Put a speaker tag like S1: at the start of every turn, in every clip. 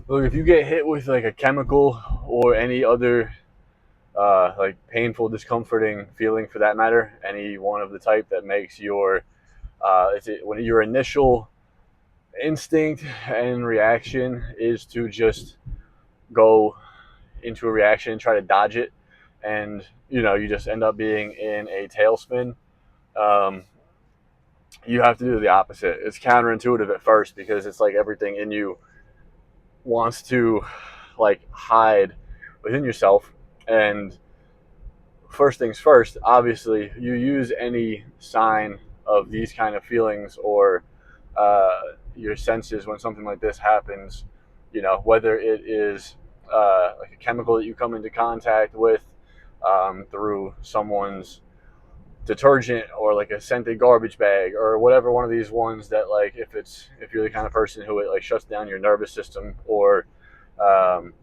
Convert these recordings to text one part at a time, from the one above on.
S1: Look, if you get hit with like a chemical or any other like painful, discomforting feeling for that matter, any one of the type that makes your when your initial instinct and reaction is to just go into a reaction and try to dodge it, and you just end up being in a tailspin. Um, you have to do the opposite. It's counterintuitive at first because it's like everything in you wants to like hide within yourself. And first things first, obviously, you use any sign of these kind of feelings or your senses when something like this happens. Whether it is like a chemical that you come into contact with through someone's detergent or like a scented garbage bag or whatever, one of these ones that, like, if you're the kind of person who it like shuts down your nervous system, or um,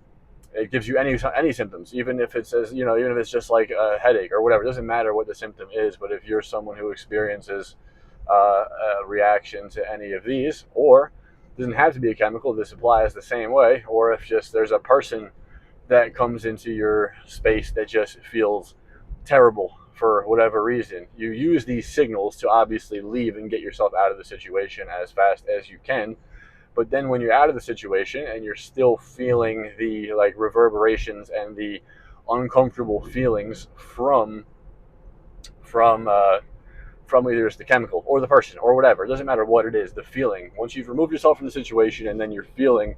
S1: it gives you any symptoms, even if it says, even if it's just like a headache or whatever. It doesn't matter what the symptom is, but if you're someone who experiences a reaction to any of these, or it doesn't have to be a chemical, this applies the same way, or if just there's a person that comes into your space that just feels terrible for whatever reason, you use these signals to obviously leave and get yourself out of the situation as fast as you can. But then when you're out of the situation and you're still feeling the like reverberations and the uncomfortable feelings from uh, from either it's the chemical or the person or whatever, it doesn't matter what it is, the feeling. Once you've removed yourself from the situation and then you're feeling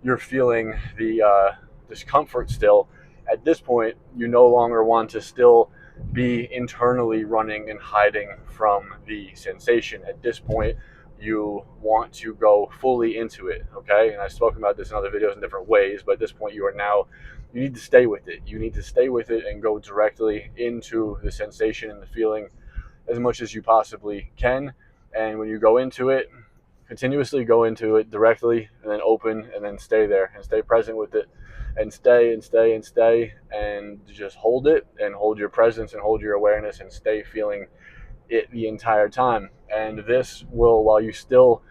S1: the discomfort still. At this point, you no longer want to still be internally running and hiding from the sensation. At this point, you want to go fully into it, okay? And I've spoken about this in other videos in different ways, but at this point, you need to stay with it. You need to stay with it and go directly into the sensation and the feeling as much as you possibly can. And when you go into it, continuously go into it directly and then open and then stay there and stay present with it and stay and stay and stay and just hold it and hold your presence and hold your awareness and stay feeling it the entire time. And this will, while you still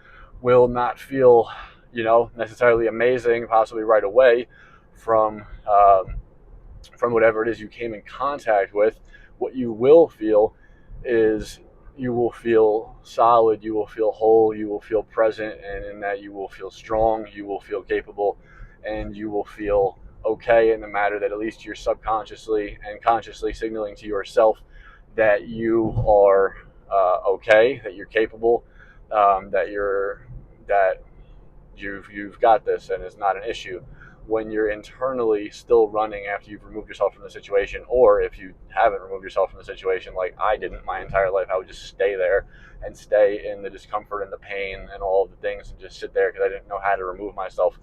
S1: will not feel, necessarily amazing, possibly right away from whatever it is you came in contact with, what you will feel is you will feel solid, you will feel whole, you will feel present, and in that you will feel strong, you will feel capable, and you will feel okay, in the matter that at least you're subconsciously and consciously signaling to yourself that you are okay, that you're capable, that you've got this and it's not an issue. When you're internally still running after you've removed yourself from the situation, or if you haven't removed yourself from the situation like I didn't my entire life, I would just stay there and stay in the discomfort and the pain and all of the things and just sit there because I didn't know how to remove myself.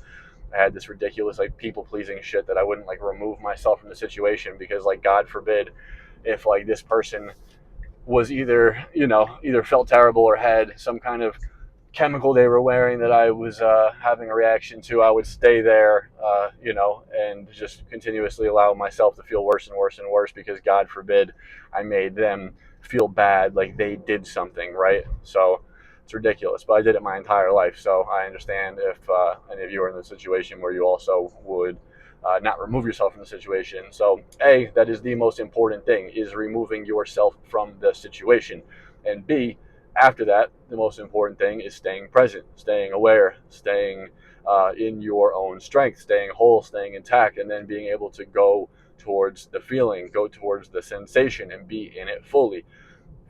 S1: I had this ridiculous like people pleasing shit that I wouldn't like remove myself from the situation because, like, God forbid if like this person was either felt terrible or had some kind of chemical they were wearing that I was having a reaction to, I would stay there, and just continuously allow myself to feel worse and worse and worse because, God forbid, I made them feel bad, like they did something, right? So it's ridiculous, but I did it my entire life. So I understand if any of you are in the situation where you also would not remove yourself from the situation. So, A, that is the most important thing, is removing yourself from the situation. And B, after that, the most important thing is staying present, staying aware, staying in your own strength, staying whole, staying intact, and then being able to go towards the feeling, go towards the sensation, and be in it fully.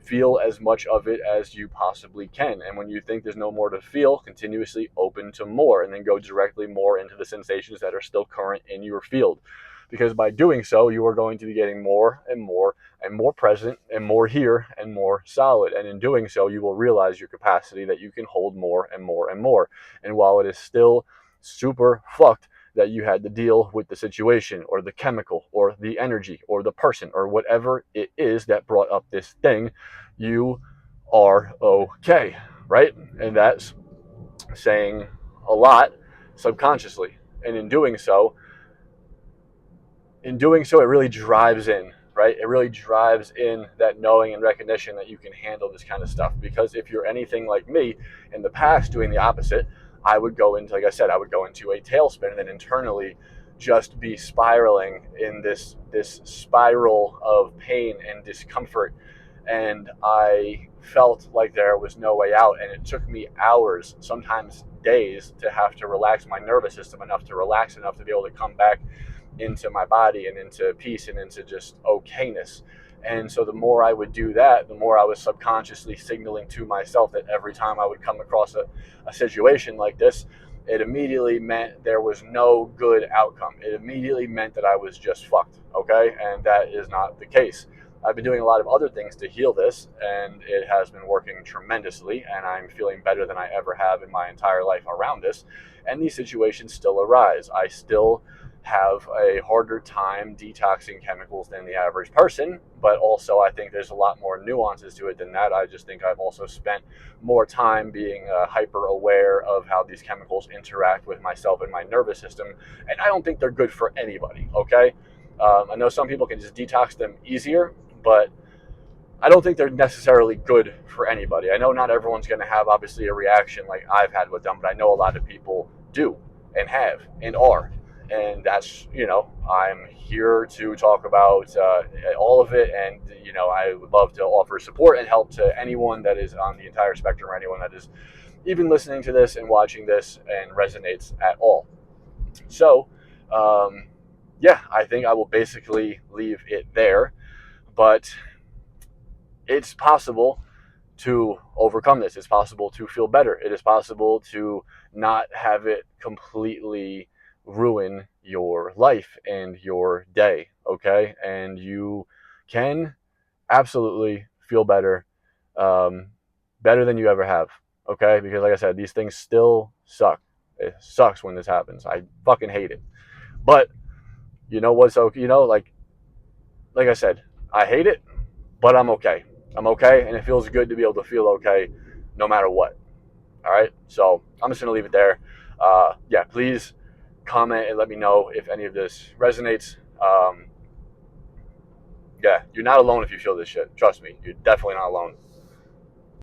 S1: Feel as much of it as you possibly can. And when you think there's no more to feel, continuously open to more and then go directly more into the sensations that are still current in your field. Because by doing so, you are going to be getting more and more and more present and more here and more solid. And in doing so, you will realize your capacity that you can hold more and more and more. And while it is still super fucked that you had to deal with the situation or the chemical or the energy or the person or whatever it is that brought up this thing, you are okay, right? And that's saying a lot subconsciously. And in doing so, it really drives in, right? It really drives in that knowing and recognition that you can handle this kind of stuff. Because if you're anything like me in the past doing the opposite, I would go into, like I said, I would go into a tailspin and then internally just be spiraling in this spiral of pain and discomfort. And I felt like there was no way out. And it took me hours, sometimes days, to have to relax my nervous system enough to relax enough to be able to come back into my body and into peace and into just okayness. And so the more I would do that, the more I was subconsciously signaling to myself that every time I would come across a situation like this, it immediately meant there was no good outcome. It immediately meant that I was just fucked, okay? And that is not the case. I've been doing a lot of other things to heal this, and it has been working tremendously, and I'm feeling better than I ever have in my entire life around this. And these situations still arise. I still have a harder time detoxing chemicals than the average person, but also I think there's a lot more nuances to it than that. I just think I've also spent more time being hyper aware of how these chemicals interact with myself and my nervous system, and I don't think they're good for anybody, okay? I know some people can just detox them easier, but I don't think they're necessarily good for anybody. I know not everyone's going to have, obviously, a reaction like I've had with them, but I know a lot of people do and have and are. And that's, I'm here to talk about all of it. And, I would love to offer support and help to anyone that is on the entire spectrum, or anyone that is even listening to this and watching this and resonates at all. So, yeah, I think I will basically leave it there. But it's possible to overcome this. It's possible to feel better. It is possible to not have it completely ruin your life and your day, okay? And you can absolutely feel better, better than you ever have, okay? Because like I said, these things still suck. It sucks when this happens. I fucking hate it. But you know what's okay? Like I said, I hate it, but I'm okay. I'm okay, and it feels good to be able to feel okay no matter what. All right, so I'm just gonna leave it there. Yeah, please comment and let me know if any of this resonates. Yeah, you're not alone if you feel this shit. Trust me, you're definitely not alone.